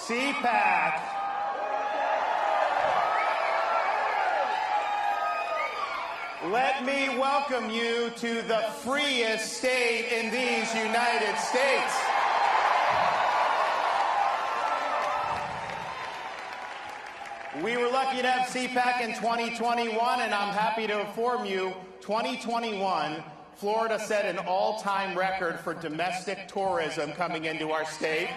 CPAC. Let me welcome you to the freest state in these United States. We were lucky to have CPAC in 2021, and I'm happy to inform you, 2021, Florida set an all-time record for domestic tourism coming into our state.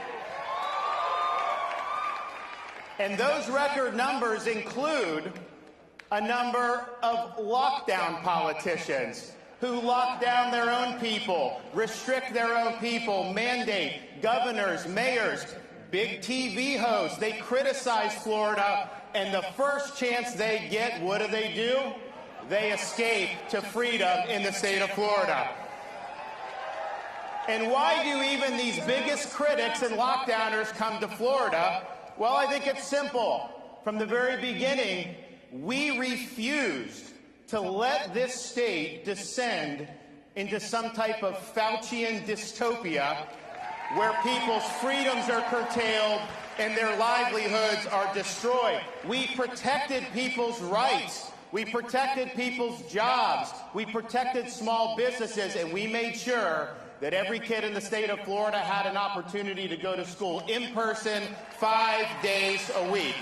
And those record numbers include a number of lockdown politicians who lock down their own people, restrict their own people, mandate governors, mayors, big TV hosts. They criticize Florida, and the first chance they get, what do? They escape to freedom in the state of Florida. And why do even these biggest critics and lockdowners come to Florida? Well, I think it's simple. From the very beginning, we refused to let this state descend into some type of Faucian dystopia where people's freedoms are curtailed and their livelihoods are destroyed. We protected people's rights. We protected people's jobs. We protected small businesses, and we made sure that every kid in the state of Florida had an opportunity to go to school in person 5 days a week.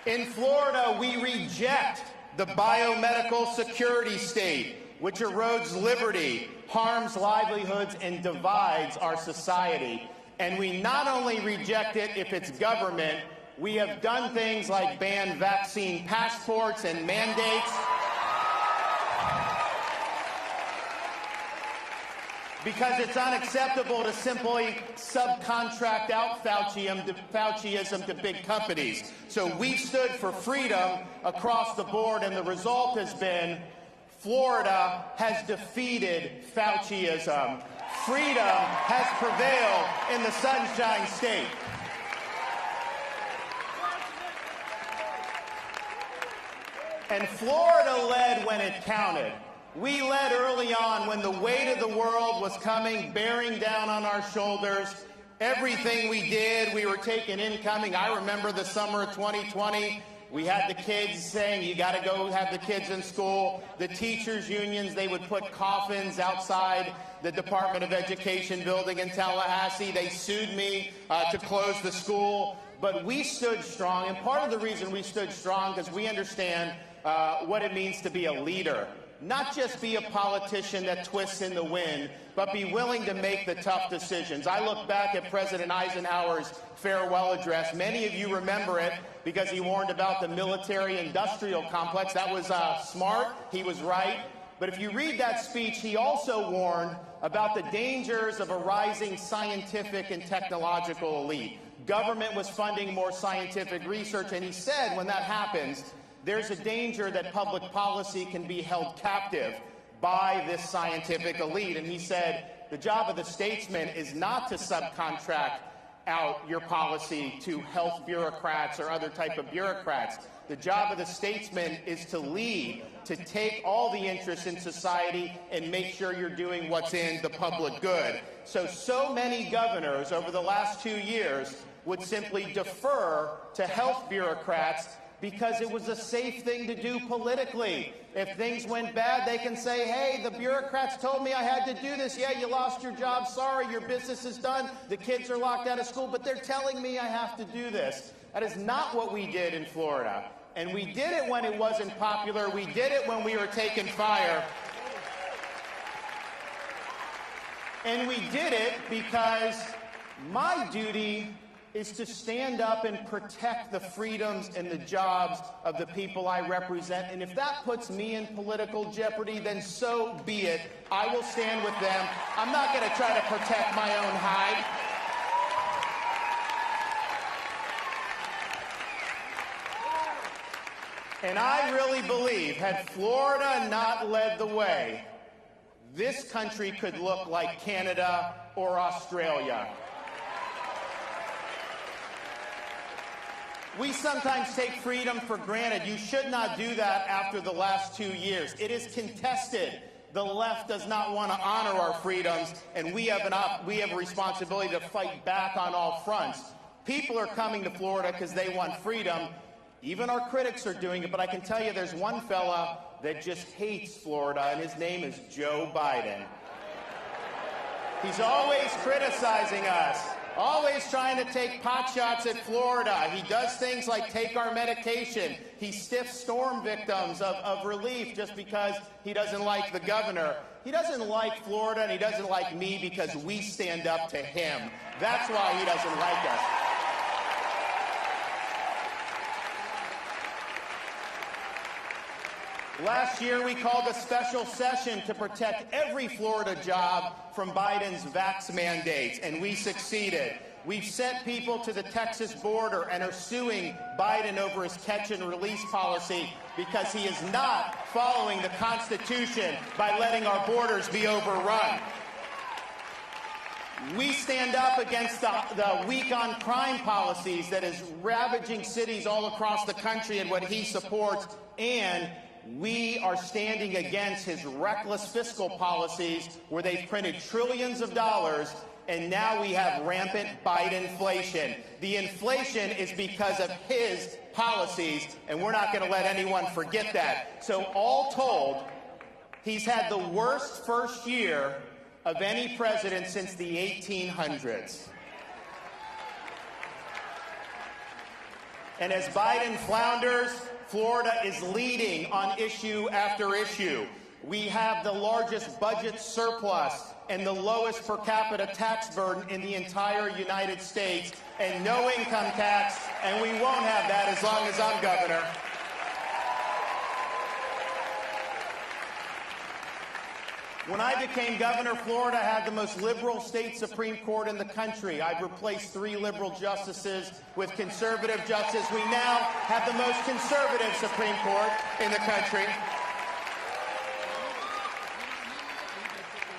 In Florida, we reject the biomedical security state, which erodes liberty, harms livelihoods, and divides our society. And we not only reject it if it's government, we have done things like ban vaccine passports and mandates. Because it's unacceptable to simply subcontract out Fauciism to big companies. So we've stood for freedom across the board, and the result has been Florida has defeated Fauciism. Freedom has prevailed in the Sunshine State. And Florida led when it counted. We led early on when the weight of the world was coming, bearing down on our shoulders. Everything we did, we were taking incoming. I remember the summer of 2020. We had the kids saying, you got to go have the kids in school. The teachers' unions, they would put coffins outside the Department of Education building in Tallahassee. They sued me to close the school. But we stood strong, and part of the reason we stood strong because we understand what it means to be a leader. Not just be a politician that twists in the wind, but be willing to make the tough decisions. I look back at President Eisenhower's farewell address. Many of you remember it because he warned about the military-industrial complex. That was smart. He was right. But if you read that speech, he also warned about the dangers of a rising scientific and technological elite. Government was funding more scientific research, and he said when that happens, there's a danger that public policy can be held captive by this scientific elite. And he said, the job of the statesman is not to subcontract out your policy to health bureaucrats or other type of bureaucrats. The job of the statesman is to lead, to take all the interests in society and make sure you're doing what's in the public good. So many governors over the last 2 years would simply defer to health bureaucrats because it was a safe thing to do politically. If things went bad, they can say, hey, the bureaucrats told me I had to do this. Yeah, you lost your job. Sorry, your business is done. The kids are locked out of school, but they're telling me I have to do this. That is not what we did in Florida. And we did it when it wasn't popular. We did it when we were taking fire. And we did it because my duty is to stand up and protect the freedoms and the jobs of the people I represent. And if that puts me in political jeopardy, then so be it. I will stand with them. I'm not going to try to protect my own hide. And I really believe, had Florida not led the way, this country could look like Canada or Australia. We sometimes take freedom for granted. You should not do that after the last 2 years. It is contested The left does not want to honor our freedoms, and we have a responsibility to fight back on all fronts. People are coming to Florida because they want freedom. Even our critics are doing it, but I can tell you there's one fella that just hates Florida, and his name is Joe Biden. He's always criticizing us, always trying to take potshots at Florida. He does things like take our medication. He stiffs storm victims of relief just because he doesn't like the governor. He doesn't like Florida, and he doesn't like me because we stand up to him. That's why he doesn't like us. Last year, we called a special session to protect every Florida job from Biden's vax mandates, and we succeeded. We've sent people to the Texas border and are suing Biden over his catch and release policy because he is not following the Constitution by letting our borders be overrun. We stand up against the weak on crime policies that is ravaging cities all across the country and what he supports, and we are standing against his reckless fiscal policies where they've printed trillions of dollars, and now we have rampant Bidenflation. The inflation is because of his policies, and we're not going to let anyone forget that. So all told, he's had the worst first year of any president since the 1800s. And as Biden flounders, Florida is leading on issue after issue. We have the largest budget surplus and the lowest per capita tax burden in the entire United States, and no income tax, and we won't have that as long as I'm governor. When I became governor, Florida had the most liberal state Supreme Court in the country. I've replaced 3 liberal justices with conservative justices. We now have the most conservative Supreme Court in the country.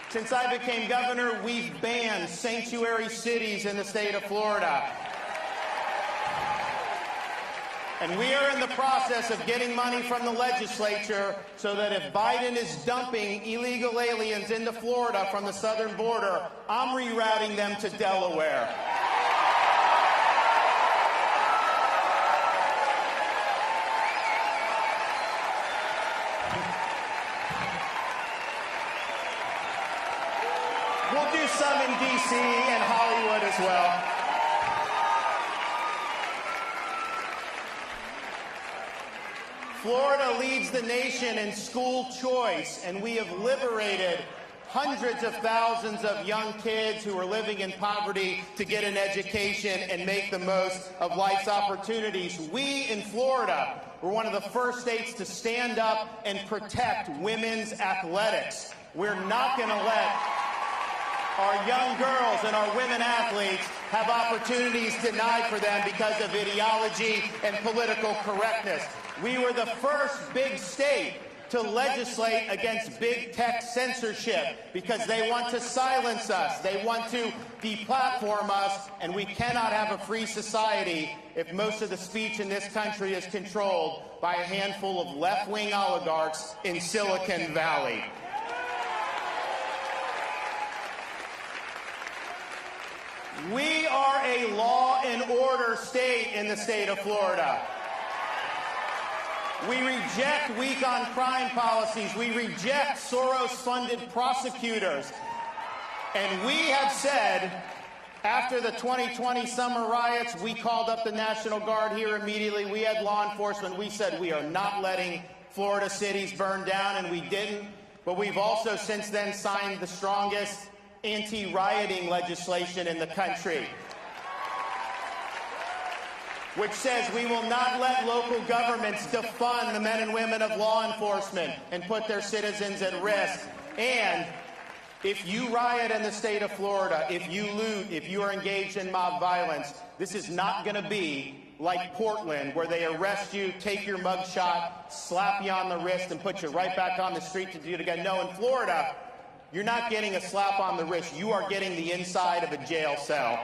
Since I became governor, we've banned sanctuary cities in the state of Florida. And we are in the process of getting money from the legislature so that if Biden is dumping illegal aliens into Florida from the southern border, I'm rerouting them to Delaware. We'll do some in D.C. and Hollywood as well. Florida leads the nation in school choice, and we have liberated hundreds of thousands of young kids who are living in poverty to get an education and make the most of life's opportunities. We in Florida were one of the first states to stand up and protect women's athletics. We're not going to let our young girls and our women athletes have opportunities denied for them because of ideology and political correctness. We were the first big state to legislate against big tech censorship because they want to silence us. They want to deplatform us, and we cannot have a free society if most of the speech in this country is controlled by a handful of left-wing oligarchs in Silicon Valley. We are a law and order state in the state of Florida. We reject weak on crime policies. We reject Soros-funded prosecutors. And we have said, after the 2020 summer riots, we called up the National Guard here immediately. We had law enforcement. We said we are not letting Florida cities burn down, and we didn't. But we've also since then signed the strongest anti-rioting legislation in the country, which says we will not let local governments defund the men and women of law enforcement and put their citizens at risk. And if you riot in the state of Florida, if you loot, if you are engaged in mob violence, this is not going to be like Portland, where they arrest you, take your mugshot, slap you on the wrist, and put you right back on the street to do it again. No, in Florida, you're not getting a slap on the wrist. You are getting the inside of a jail cell.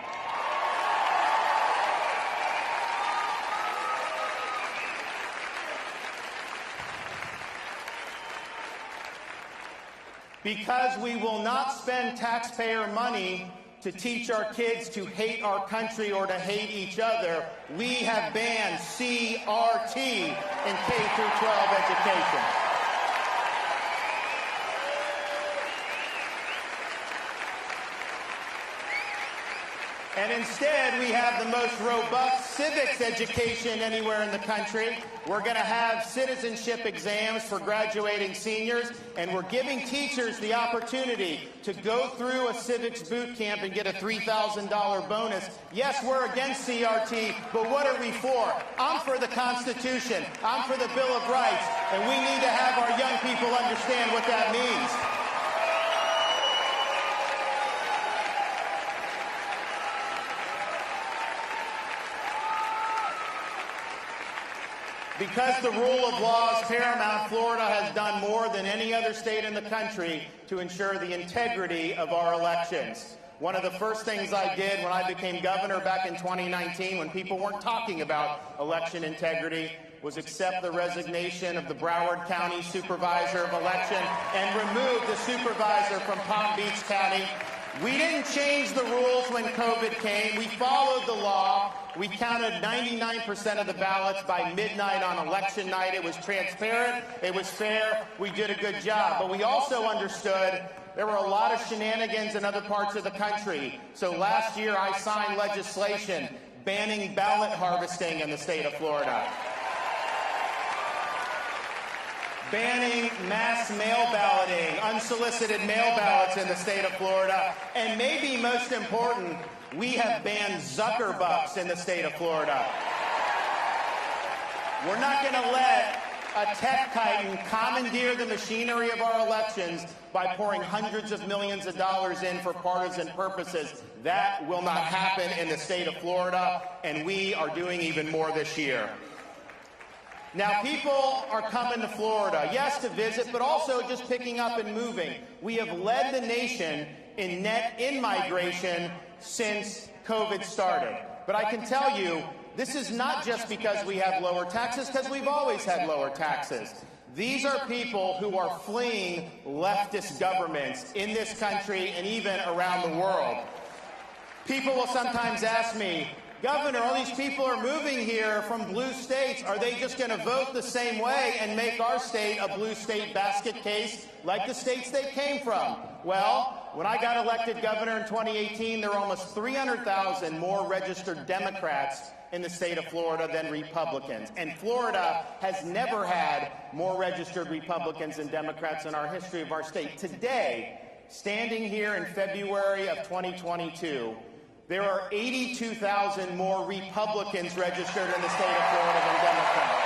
Because we will not spend taxpayer money to teach our kids to hate our country or to hate each other, we have banned CRT in K-12 education. And instead, we have the most robust civics education anywhere in the country. We're going to have citizenship exams for graduating seniors, and we're giving teachers the opportunity to go through a civics boot camp and get a $3,000 bonus. Yes, we're against CRT, but what are we for? I'm for the Constitution. I'm for the Bill of Rights, and we need to have our young people understand what that means. Because the rule of law is paramount, Florida has done more than any other state in the country to ensure the integrity of our elections. One of the first things I did when I became governor back in 2019, when people weren't talking about election integrity, was accept the resignation of the Broward County Supervisor of Election and remove the supervisor from Palm Beach County. We didn't change the rules when COVID came. We followed the law. We counted 99% of the ballots by midnight on election night. It was transparent. It was fair. We did a good job. But we also understood there were a lot of shenanigans in other parts of the country. So last year I signed legislation banning ballot harvesting in the state of Florida, banning mass mail balloting, unsolicited mail ballots in the state of Florida, and maybe most important, we have banned Zuckerbucks in the state of Florida. We're not going to let a tech titan commandeer the machinery of our elections by pouring hundreds of millions of dollars in for partisan purposes. That will not happen in the state of Florida, and we are doing even more this year. Now, people are coming to Florida, yes, to visit, but also just picking up and moving. We have led the nation in net in-migration since COVID started. But I can tell you, this is not just because we have lower taxes, because we've always had lower taxes. These are people who are fleeing leftist governments in this country and even around the world. People will sometimes ask me, Governor, all these people are moving here from blue states. Are they just going to vote the same way and make our state a blue state basket case like the states they came from? Well, when I got elected governor in 2018, there were almost 300,000 more registered Democrats in the state of Florida than Republicans. And Florida has never had more registered Republicans than Democrats in our history of our state. Today, standing here in February of 2022, there are 82,000 more Republicans registered in the state of Florida than Democrats.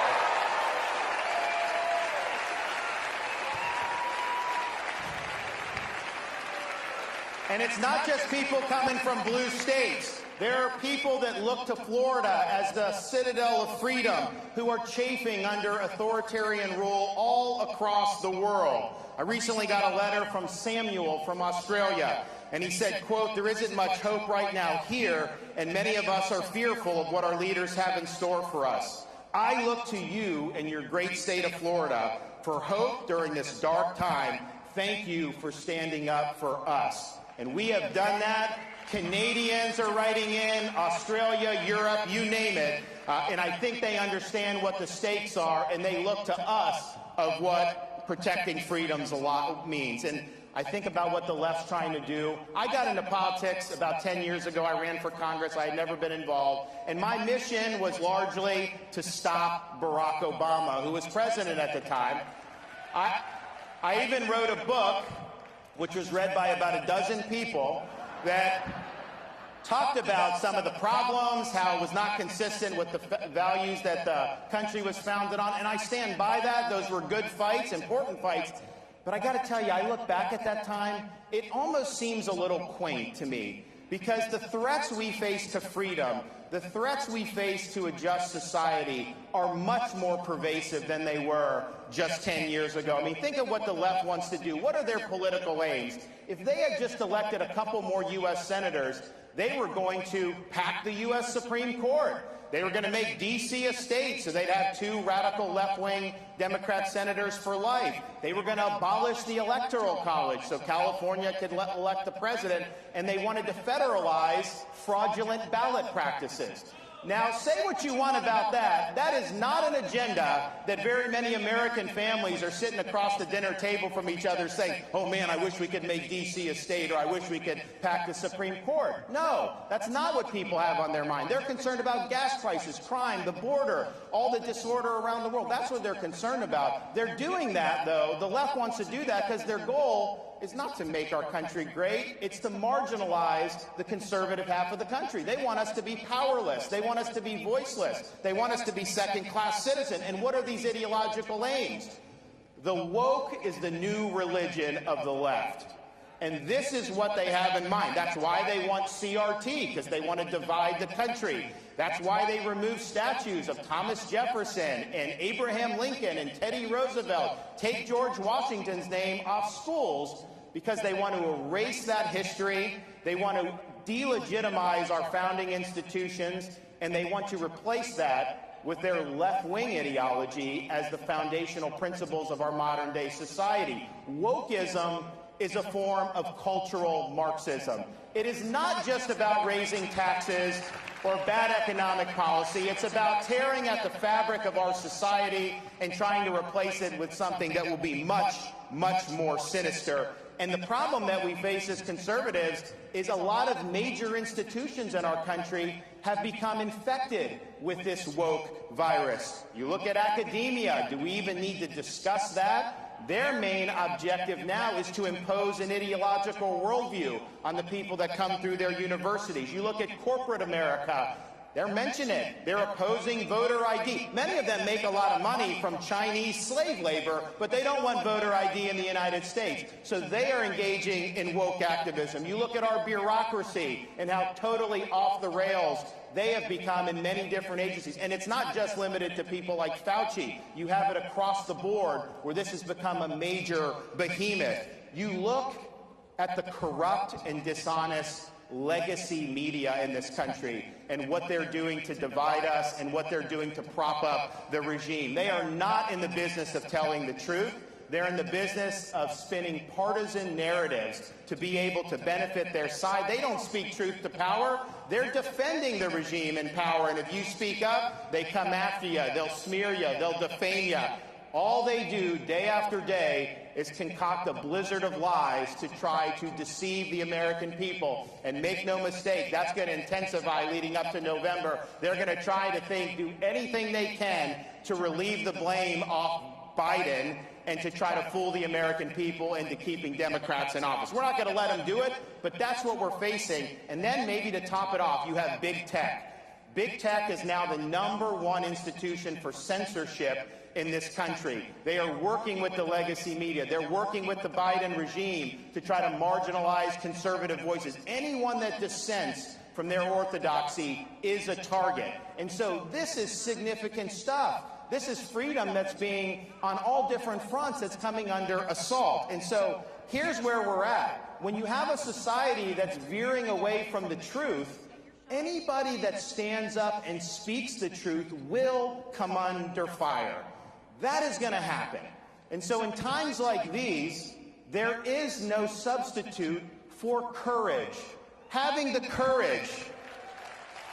And it's not just people coming from blue states. There are people that look to Florida as the citadel of freedom who are chafing under authoritarian rule all across the world. I recently got a letter from Samuel from Australia, and he said, quote, "There isn't much hope right now here, and many of us are fearful of what our leaders have in store for us. I look to you and your great state of Florida for hope during this dark time. Thank you for standing up for us." And we have done that. Canadians are writing in, Australia, Europe, you name it. And I think they understand what the stakes are, and they look to us of what protecting freedoms a lot means. And I think about what the left's trying to do. I got into politics about 10 years ago. I ran for Congress. I had never been involved. And my mission was largely to stop Barack Obama, who was president at the time. I even wrote a book, which was read by about a dozen people, that talked about some of the problems, how it was not consistent with the values that the country was founded on. And I stand by that. Those were good fights, important fights. But I got to tell you, I look back at that time, it almost seems a little quaint to me, because the threats we face to freedom, the threats we face to a just society are much more pervasive than they were just 10 years ago. I mean, think of what the left wants to do. What are their political aims? If they had just elected a couple more U.S. senators, they were going to pack the U.S. Supreme Court. They were going to make D.C. a state so they'd have 2 radical left-wing Democrat senators for life. They were going to abolish the Electoral College so California could elect the president, and they wanted to federalize fraudulent ballot practices. Now, say what you want about that. That is not an agenda that very many American families are sitting across the dinner table from each other saying, oh, man, I wish we could make D.C. a state, or I wish we could pack the Supreme Court. No, that's not what people have on their mind. They're concerned about gas prices, crime, the border, all the disorder around the world. That's what they're concerned about. They're doing that, though. The left wants to do that because their goal is not to make our country great. It's to marginalize the conservative half of the country. They want us to be powerless. They want us to be voiceless. They want us to be second-class citizens. And what are these ideological aims? The woke is the new religion of the left. And this is what they have in mind. That's why they want CRT, because they want to divide the country. That's why they remove statues of Thomas Jefferson and Abraham Lincoln and Teddy Roosevelt, take George Washington's name off schools, because they want to erase that history. They want to delegitimize our founding institutions, and they want to replace that with their left-wing ideology as the foundational principles of our modern-day society. Wokeism is a form of cultural Marxism. It is not just about raising taxes or bad economic policy. It's about tearing at the fabric of our society and trying to replace it with something that will be much, much more sinister. And the problem that we face as conservatives is a lot of major institutions in our country have become infected with this woke virus. You look at academia. Do we even need to discuss that? Their main objective now is to impose an ideological worldview on the people that come through their universities. You look at corporate America. They're mentioning it. They're opposing voter ID. Many of them make a lot of money from Chinese slave labor, but they don't want voter ID in the United States. So they are engaging in woke activism. You look at our bureaucracy and how totally off the rails they have become in many different agencies. And it's not just limited to people like Fauci. You have it across the board where this has become a major behemoth. You look at the corrupt and dishonest legacy media in this country and what they're doing to divide us and what they're doing to prop up the regime. They are not in the business of telling the truth. They're in the business of spinning partisan narratives to be able to benefit their side. They don't speak truth to power. They're defending the regime in power. And if you speak up, they come after you. They'll smear you. They'll defame you. All they do day after day is concoct a blizzard of lies to try to deceive the American people. And make no mistake, that's going to intensify leading up to November. They're going to try to do anything they can to relieve the blame off Biden and to try to fool the American people into keeping Democrats in office. We're not going to let them do it, but that's what we're facing. And then maybe to top it off, you have big tech. Big tech is now the #1 institution for censorship in this country. They are working with the legacy media. They're working with the Biden regime to try to marginalize conservative voices. Anyone that dissents from their orthodoxy is a target. And so this is significant stuff. This is freedom that's being, on all different fronts, that's coming under assault. And so here's where we're at. When you have a society that's veering away from the truth, anybody that stands up and speaks the truth will come under fire. That is going to happen. And so in times like these, there is no substitute for courage. Having the courage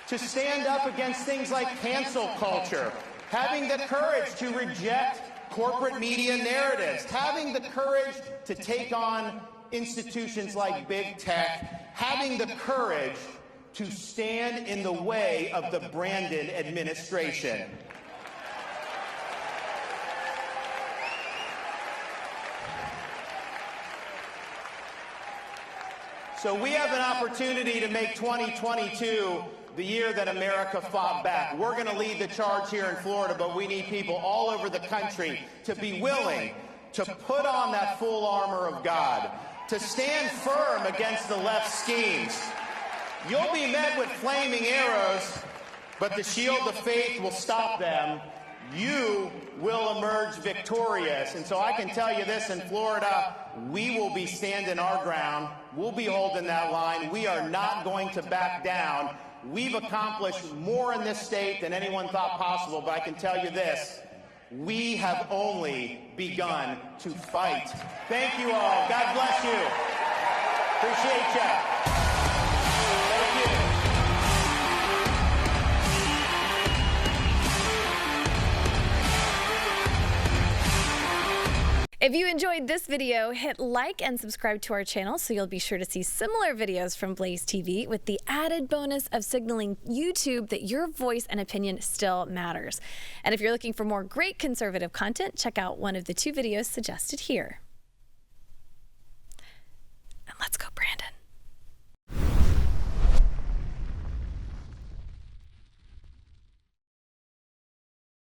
to stand up against things like cancel culture, having the courage to reject corporate media narratives, having the courage to take on institutions like big tech, having the courage to stand in the way of the Brandon administration. So we have an opportunity to make 2022 the year that America fought back. We're going to lead the charge here in Florida, but we need people all over the country to be willing to put on that full armor of God, to stand firm against the left schemes. You'll be met with flaming arrows, but the shield of faith will stop them. you will emerge victorious. And so I can tell you this, in Florida, we will be standing our ground. We'll be holding that line. We are not going to back down. We've accomplished more in this state than anyone thought possible, but I can tell you this, we have only begun to fight. Thank you all. God bless you. Appreciate you. Thank you. If you enjoyed this video, hit like and subscribe to our channel so you'll be sure to see similar videos from Blaze TV with the added bonus of signaling YouTube that your voice and opinion still matters. And if you're looking for more great conservative content, check out one of the 2 videos suggested here.